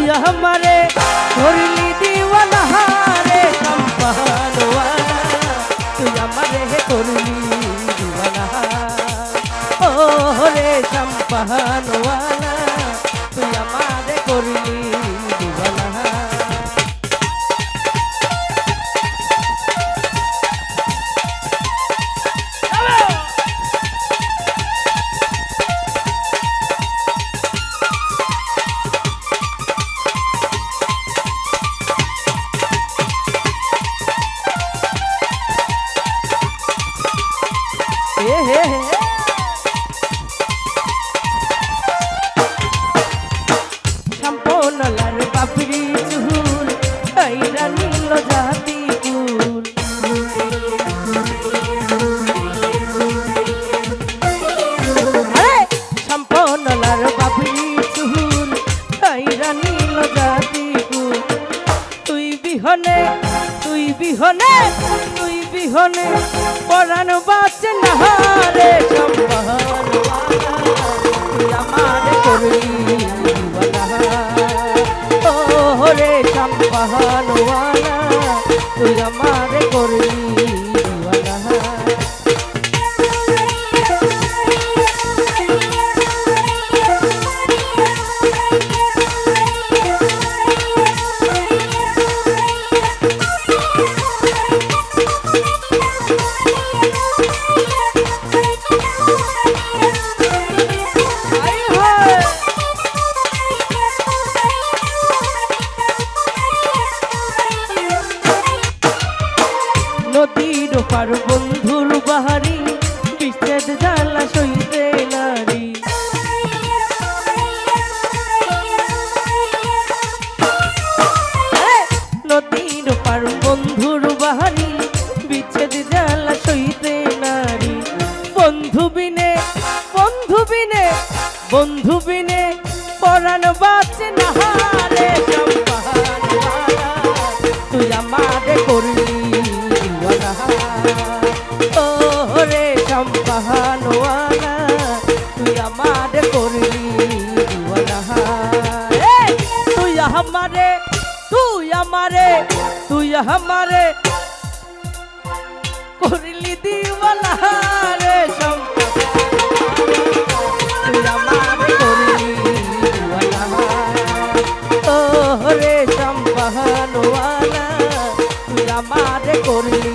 हमारे करली दीवाना रे चंपहन वाला तू हमारे करली दीवाना ओ रे चंपहन वाला तू हमारे करली दीवाना সম্পনলার বাপরি চুল আইরা নীল জাতি কুল সম্পনলার বাপরি চুল আইরা নীল জাতি কুল তুই বিহনে তুই বিহনে তুই বিহনে পরাণ বাঁচে না রে সম্পহন তুই আমারে করলি दीवाना ओ रे चंपहन वाला तुझ हमारे करली दीवाना নদীর পার বন্ধুর বাহারি বিচ্ছেদ জ্বালা সইতে নারী নদীর পার বন্ধুর বাহারি বিচ্ছেদ জ্বালা সইতে নারী বন্ধু বিনে বন্ধু বিনে বন্ধু বিনে পরাণ বাঁচে না রে চম্পহন তুই আমারে করলি ओ रे चंपहन वाला तू हमारे करली दीवाना तू हमारे तू हमारे तू हमारे करली दीवाना रे तू हमारे करली दीवाना ओ रे चंपहन वाला तू हमारे करली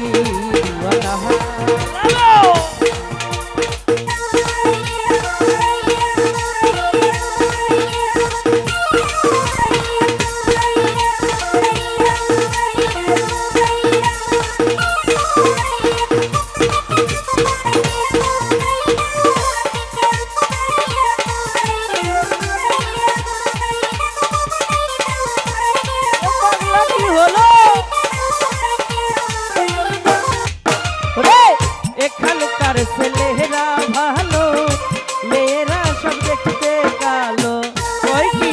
এখানকার ছেলেরা ভালো মেয়েরা সব দেখতে কালো কই কি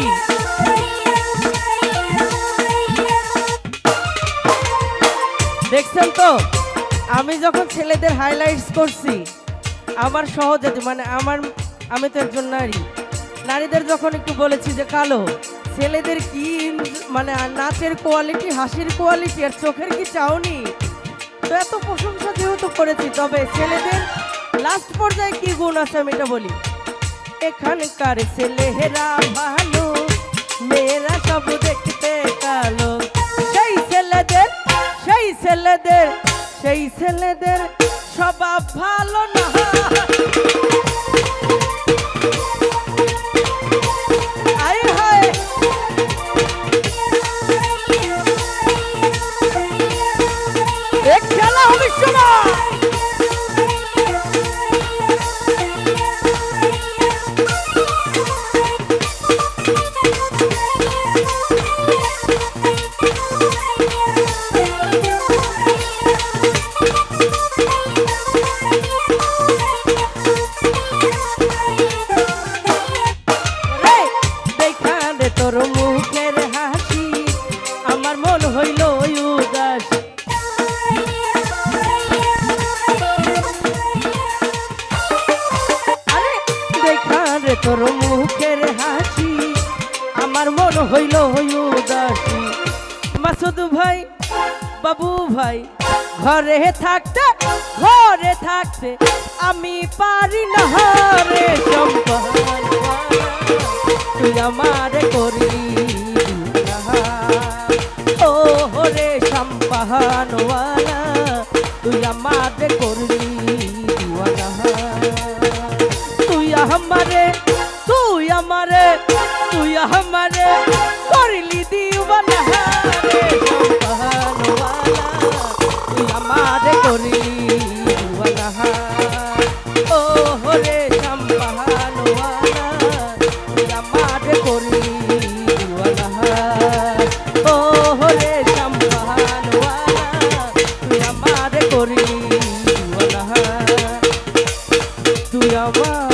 দেখছেন তো আমি যখন ছেলেদের হাইলাইটস করছি আমার সহজাতি মানে আমি তো একজন নারী নারীদের যখন একটু বলেছি যে কালো ছেলেদের কি মানে নাচের কোয়ালিটি হাসির কোয়ালিটি আর চোখের কি চাউনি তো এত প্রশংসা যেহেতু করেছি তবে ছেলেদের লাস্ট পর্যায়ে কি গুণ আছে আমি এটা বলি এখানকার ছেলেরা ভালো মেয়েরা সব দেখতে কালো সেই ছেলেদের স্বভাব ভালো না হইল উদাসী। মাসুদ ভাই, বাবু ভাই, ঘরে থাকতে আমি পারি না রে সম্পান, তুই আমারে করলি দিওয়ানা। ও রে সম্পানওয়ালা, তুই আমারে করলি দিওয়ানা। তুই আমারে করলি দিওয়ানা রে সম্পানওয়ালা, তুই আমারে করলি দিওয়ানা। ও রে সম্পানওয়ালা, তুই আমারে করলি দিওয়ানা। ও রে সম্পানওয়ালা, তুই আমারে করলি দিওয়ানা। তুই আমার